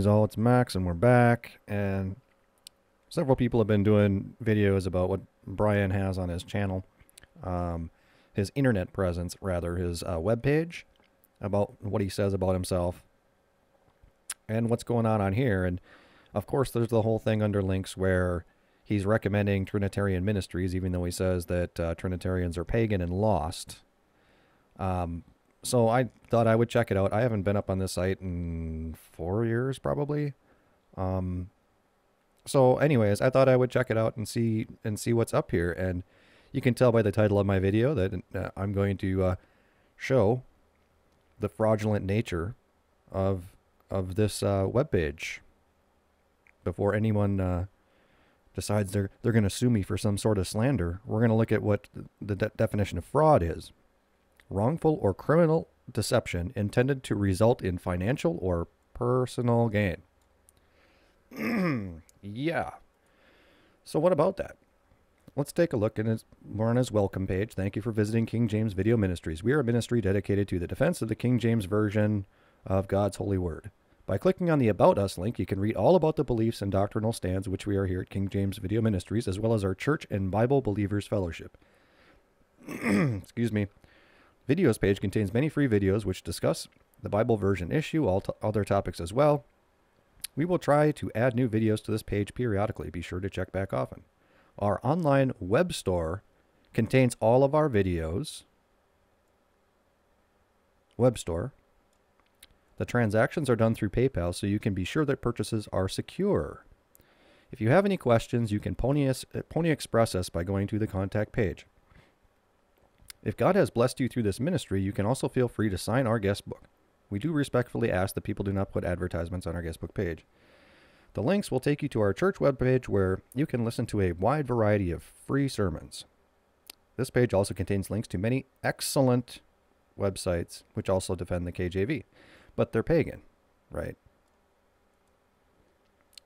Greetings all, it's Max and we're back, and several people have been doing videos about what Brian has on his channel, his internet presence, rather, his web page, about what he says about himself and what's going on here. And of course there's the whole thing under links where he's recommending Trinitarian Ministries, even though he says that Trinitarians are pagan and lost. So I thought I would check it out. I haven't been up on this site in 4 years, probably. So anyways, I thought I would check it out and see what's up here. And you can tell by the title of my video that I'm going to show the fraudulent nature of this webpage before anyone decides they're going to sue me for some sort of slander. We're going to look at what the definition of fraud is. Wrongful or criminal deception intended to result in financial or personal gain. Yeah. So what about that? Let's take a look. We're on his welcome page. Thank you for visiting King James Video Ministries. We are a ministry dedicated to the defense of the King James Version of God's holy word. By clicking on the About Us link, you can read all about the beliefs and doctrinal stands which we are here at King James Video Ministries, as well as our church and Bible Believers Fellowship. Excuse me. Videos page contains many free videos which discuss the Bible version issue, other topics as well. We will try to add new videos to this page periodically. Be sure to check back often. Our online web store contains all of our videos. Web store. The transactions are done through PayPal, so you can be sure that purchases are secure. If you have any questions, you can Pony Express us by going to the contact page. If God has blessed you through this ministry, you can also feel free to sign our guest book. We do respectfully ask that people do not put advertisements on our guest book page. The links will take you to our church webpage where you can listen to a wide variety of free sermons. This page also contains links to many excellent websites which also defend the KJV, but they're pagan, right?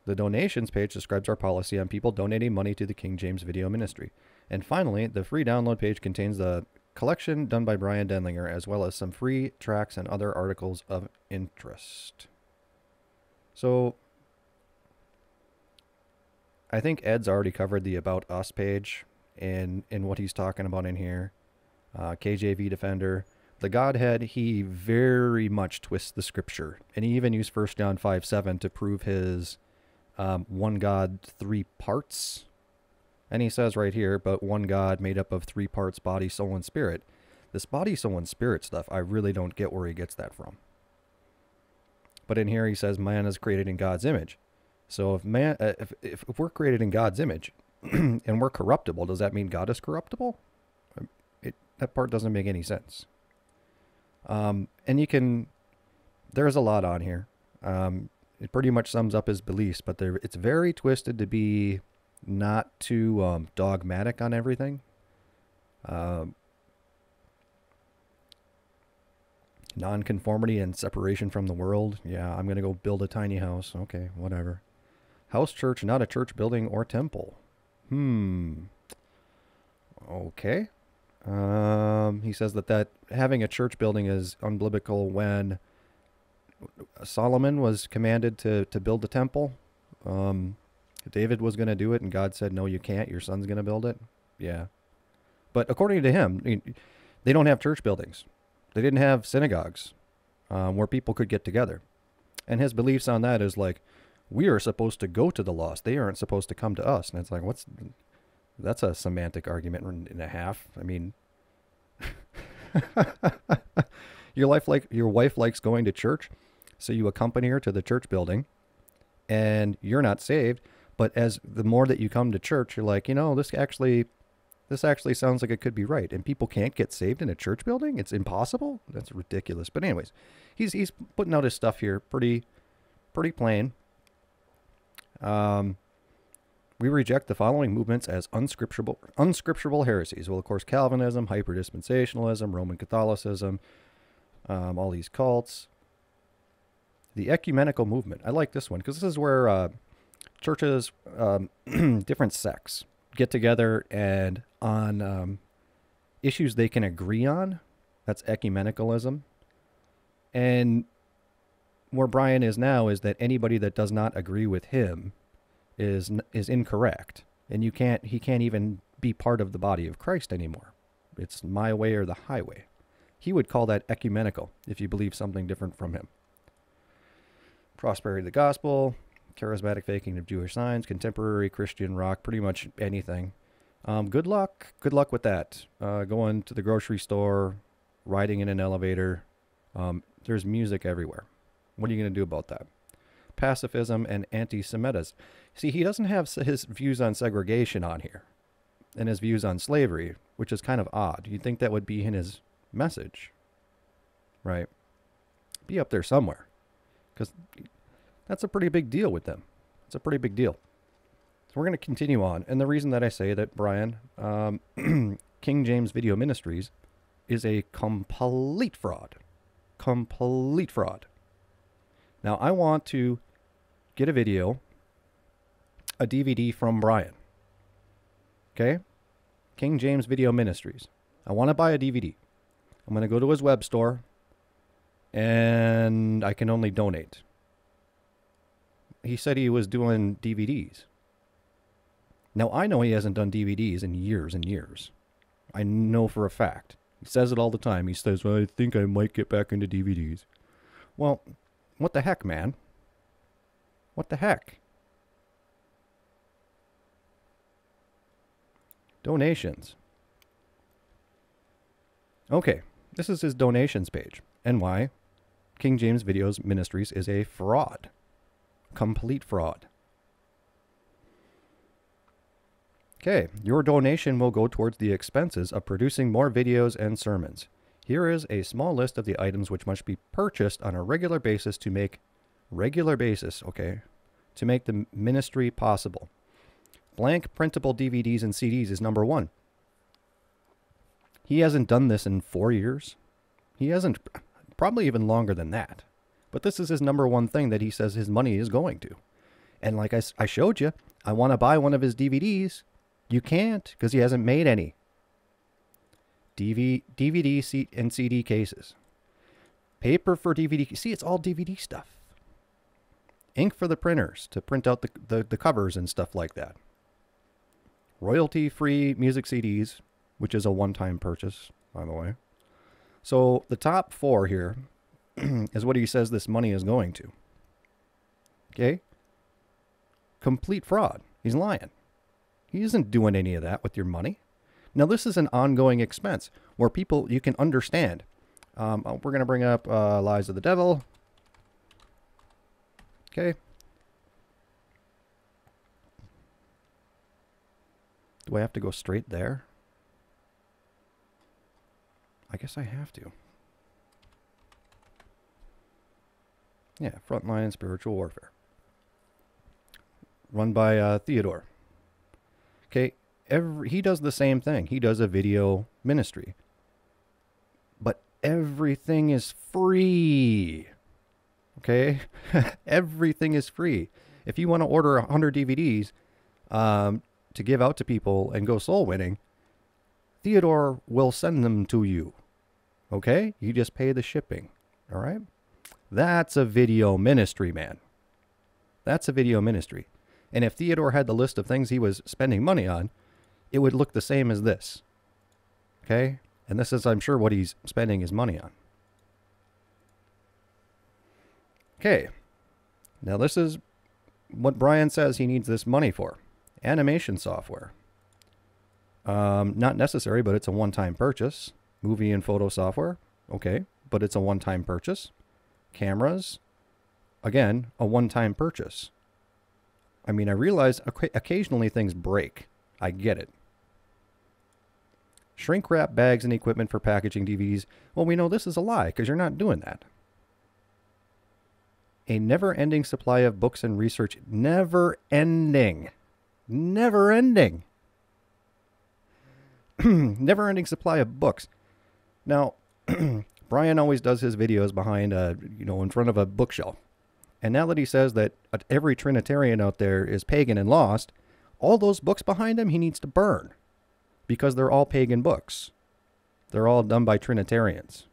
The donations page describes our policy on people donating money to the King James Video Ministry. And finally, the free download page contains the collection done by Brian Denlinger, as well as some free tracks and other articles of interest. So I think Ed's already covered the About Us page in what he's talking about in here. KJV Defender. The Godhead, he very much twists the scripture. And he even used 1 John 5:7 to prove his one God, three parts. And he says right here, but one God made up of three parts, body, soul, and spirit. This body, soul, and spirit stuff, I really don't get where he gets that from. But in here he says man is created in God's image. So if we're created in God's image and we're corruptible, does that mean God is corruptible? That part doesn't make any sense. And there's a lot on here. It pretty much sums up his beliefs, but it's very twisted to be not too dogmatic on everything. Nonconformity and separation from the world. Yeah, I'm going to go build a tiny house. Okay, whatever. House church, not a church building or temple. Okay. He says that having a church building is unbiblical when Solomon was commanded to build the temple. David was going to do it, and God said, no, you can't. Your son's going to build it. Yeah. But according to him, they don't have church buildings. They didn't have synagogues where people could get together. And his beliefs on that is like, we are supposed to go to the lost. They aren't supposed to come to us. And it's like, that's a semantic argument and a half. I mean, your wife likes going to church, so you accompany her to the church building, and you're not saved. But as the more that you come to church, you're like, this actually sounds like it could be right. And people can't get saved in a church building? It's impossible? That's ridiculous. But anyways, he's putting out his stuff here pretty plain. We reject the following movements as unscriptural heresies. Well, of course, Calvinism, hyperdispensationalism, Roman Catholicism, all these cults. The ecumenical movement. I like this one because this is where churches, different sects, get together and on issues they can agree on. That's ecumenicalism. And where Brian is now is that anybody that does not agree with him is incorrect, and he can't even be part of the body of Christ anymore. It's my way or the highway. He would call that ecumenical if you believe something different from him. Prosperity of the gospel, charismatic faking of Jewish signs, contemporary Christian rock, pretty much anything. Good luck with that. Going to the grocery store, riding in an elevator. There's music everywhere. What are you going to do about that? Pacifism and anti-Semitism. See, he doesn't have his views on segregation on here and his views on slavery, which is kind of odd. You'd think that would be in his message, right? Be up there somewhere, because that's a pretty big deal with them. It's a pretty big deal. So we're going to continue on. And the reason that I say that Brian, King James Video Ministries, is a complete fraud. Complete fraud. Now, I want to get a video, a DVD from Brian. Okay? King James Video Ministries. I want to buy a DVD. I'm going to go to his web store, and I can only donate. He said he was doing DVDs. Now, I know he hasn't done DVDs in years and years. I know for a fact. He says it all the time. He says, well, I think I might get back into DVDs. Well, what the heck, man? What the heck? Donations. Okay, this is his donations page. And why? King James Videos Ministries is a fraud. Complete fraud. Okay, your donation will go towards the expenses of producing more videos and sermons. Here is a small list of the items which must be purchased on a regular basis to make the ministry possible. Blank printable DVDs and CDs is number one. He hasn't done this in 4 years. He hasn't, probably even longer than that. But this is his number one thing that he says his money is going to. And like I showed you, I want to buy one of his DVDs. You can't, because he hasn't made any. DVD and CD cases. Paper for DVD. See, it's all DVD stuff. Ink for the printers to print out the covers and stuff like that. Royalty-free music CDs, which is a one-time purchase, by the way. So the top four here is what he says this money is going to. Okay? Complete fraud. He's lying. He isn't doing any of that with your money. Now, this is an ongoing expense where people, you can understand. We're going to bring up Lies of the Devil. Okay. Do I have to go straight there? I guess I have to. Yeah, Frontline Spiritual Warfare. Run by Theodore. Okay, he does the same thing. He does a video ministry. But everything is free. Okay? Everything is free. If you want to order 100 DVDs to give out to people and go soul winning, Theodore will send them to you. Okay? You just pay the shipping. All right? That's a video ministry, man. That's a video ministry. And if Theodore had the list of things he was spending money on, it would look the same as this. Okay? And this is, I'm sure, what he's spending his money on. Okay. Now this is what Brian says he needs this money for. Animation software. Not necessary, but it's a one-time purchase. Movie and photo software. Okay. But it's a one-time purchase. Cameras. Again, a one-time purchase. I mean, I realize occasionally things break. I get it. Shrink wrap bags and equipment for packaging DVDs. Well, we know this is a lie because you're not doing that. A never-ending supply of books and research. Never-ending. Never-ending. Never-ending supply of books. Now, Brian always does his videos behind, in front of a bookshelf. And now that he says that every Trinitarian out there is pagan and lost, all those books behind him he needs to burn. Because they're all pagan books. They're all done by Trinitarians.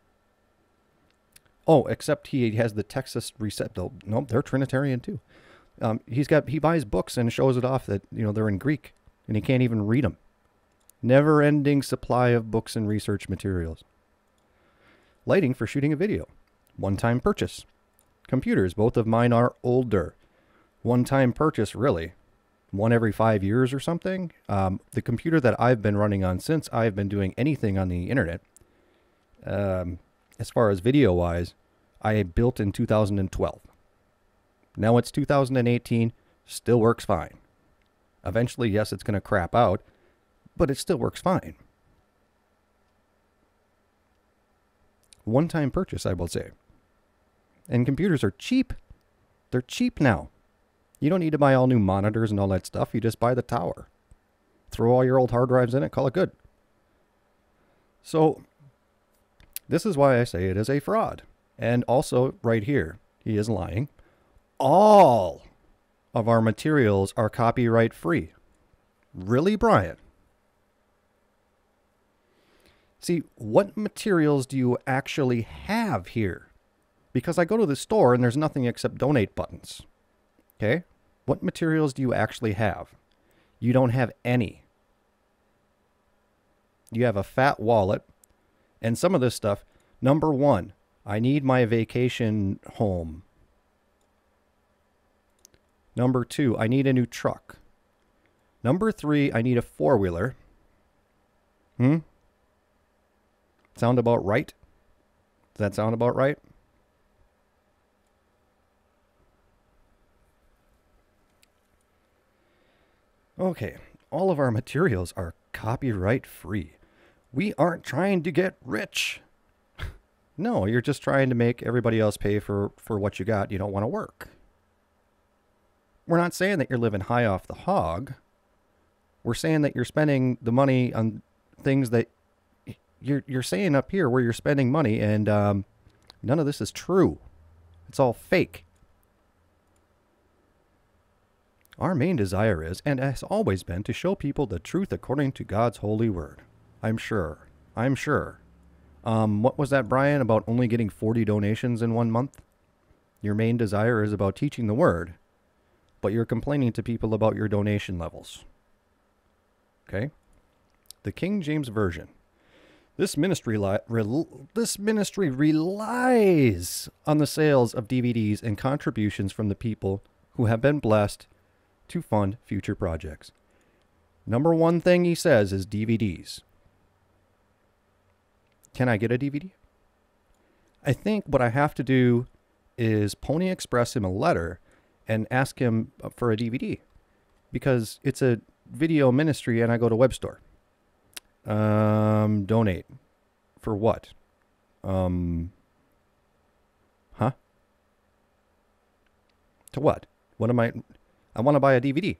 Oh, except he has the Texas receptor. Nope, they're Trinitarian too. He buys books and shows it off that they're in Greek, and he can't even read them. Never-ending supply of books and research materials. Lighting for shooting a video. One-time purchase. Computers, both of mine are older. One-time purchase, really. One every 5 years or something. The computer that I've been running on since I've been doing anything on the internet, as far as video-wise, I built in 2012. Now it's 2018, still works fine. Eventually, yes, it's going to crap out, but it still works fine. One-time purchase, I will say. And computers are cheap. They're cheap now. You don't need to buy all new monitors and all that stuff. You just buy the tower. Throw all your old hard drives in it, call it good. So, this is why I say it is a fraud. And also, right here, he is lying. All of our materials are copyright free. Really, Brian? See, what materials do you actually have here? Because I go to the store and there's nothing except donate buttons. Okay? What materials do you actually have? You don't have any. You have a fat wallet. And some of this stuff, number one, I need my vacation home. Number two, I need a new truck. Number three, I need a four-wheeler. Sound about right? Does that sound about right? Okay, all of our materials are copyright free. We aren't trying to get rich. No, you're just trying to make everybody else pay for what you got. You don't want to work. We're not saying that you're living high off the hog. We're saying that you're spending the money on things that you're saying up here where you're spending money, and none of this is true. It's all fake. Our main desire is, and has always been, to show people the truth according to God's holy word. I'm sure. What was that, Brian, about only getting 40 donations in 1 month? Your main desire is about teaching the word, but you're complaining to people about your donation levels. Okay? The King James Version. This ministry relies on the sales of DVDs and contributions from the people who have been blessed to fund future projects. Number one thing he says is DVDs. Can I get a DVD? I think what I have to do is Pony Express him a letter and ask him for a DVD, because it's a video ministry and I go to web store. Donate. For what? Huh? To what? What am I want to buy a DVD.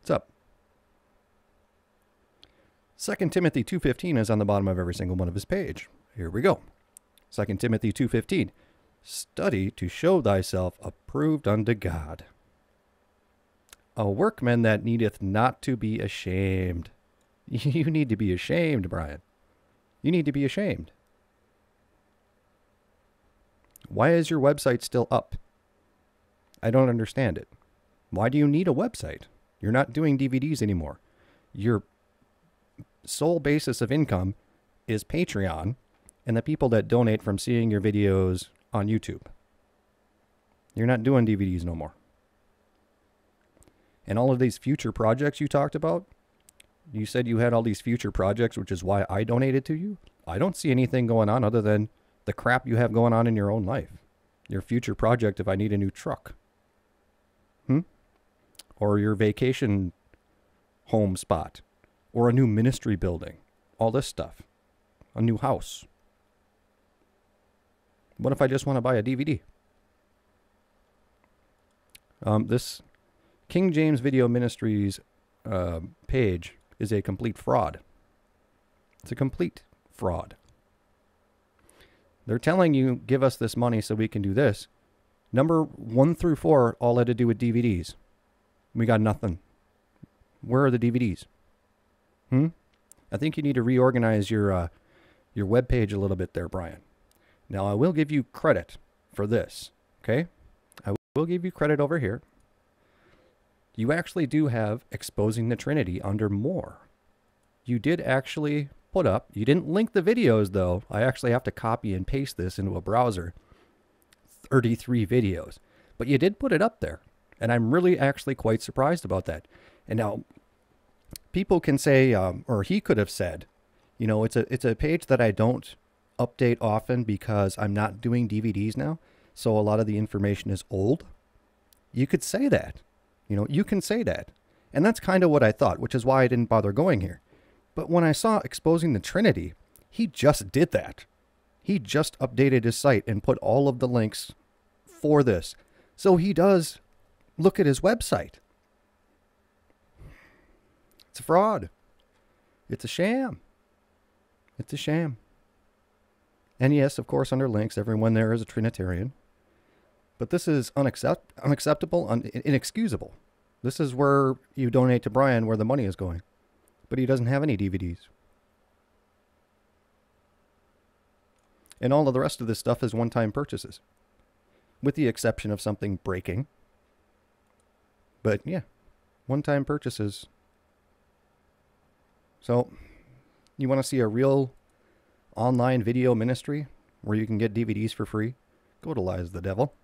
What's up? 2 Timothy 2:15 is on the bottom of every single one of his page. Here we go. 2 Timothy 2:15. Study to show thyself approved unto God, a workman that needeth not to be ashamed. You need to be ashamed, Brian. You need to be ashamed. Why is your website still up? I don't understand it. Why do you need a website? You're not doing DVDs anymore. Your sole basis of income is Patreon and the people that donate from seeing your videos on YouTube. You're not doing DVDs no more. And all of these future projects you talked about, you said you had all these future projects, which is why I donated to you. I don't see anything going on other than the crap you have going on in your own life. Your future project if I need a new truck. Or your vacation home spot. Or a new ministry building. All this stuff. A new house. What if I just want to buy a DVD? This King James Video Ministries page is a complete fraud. It's a complete fraud. They're telling you, give us this money so we can do this. Number 1 through 4 all had to do with DVDs. We got nothing. Where are the DVDs? I think you need to reorganize your web page a little bit there, Brian. Now, I will give you credit for this, okay? I will give you credit over here. You actually do have Exposing the Trinity under More. You did actually put up, you didn't link the videos though. I actually have to copy and paste this into a browser. 33 videos. But you did put it up there. And I'm really actually quite surprised about that. And now, people can say, or he could have said, you know, it's a page that I don't update often because I'm not doing DVDs now. So a lot of the information is old. You could say that. You know, you can say that. And that's kind of what I thought, which is why I didn't bother going here. But when I saw Exposing the Trinity, he just did that. He just updated his site and put all of the links for this. So he does look at his website. It's a fraud. It's a sham. It's a sham. And yes, of course, under links, everyone there is a Trinitarian. But this is unacceptable, inexcusable. This is where you donate to Brian, where the money is going. But he doesn't have any DVDs. And all of the rest of this stuff is one-time purchases. With the exception of something breaking. But yeah, one-time purchases. So, you want to see a real online video ministry where you can get DVDs for free? Go to Lies of the Devil.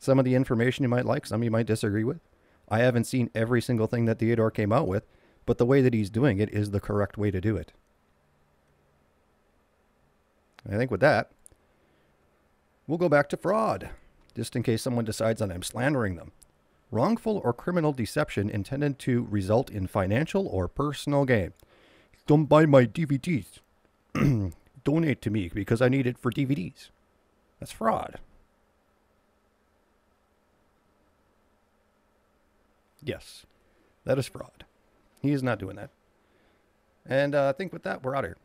Some of the information you might like, some you might disagree with. I haven't seen every single thing that Theodore came out with, but the way that he's doing it is the correct way to do it. I think with that, we'll go back to fraud, just in case someone decides that I'm slandering them. Wrongful or criminal deception intended to result in financial or personal gain. Don't buy my DVDs. Donate to me because I need it for DVDs. That's fraud. Yes, that is fraud. He is not doing that. And I think with that, we're out of here.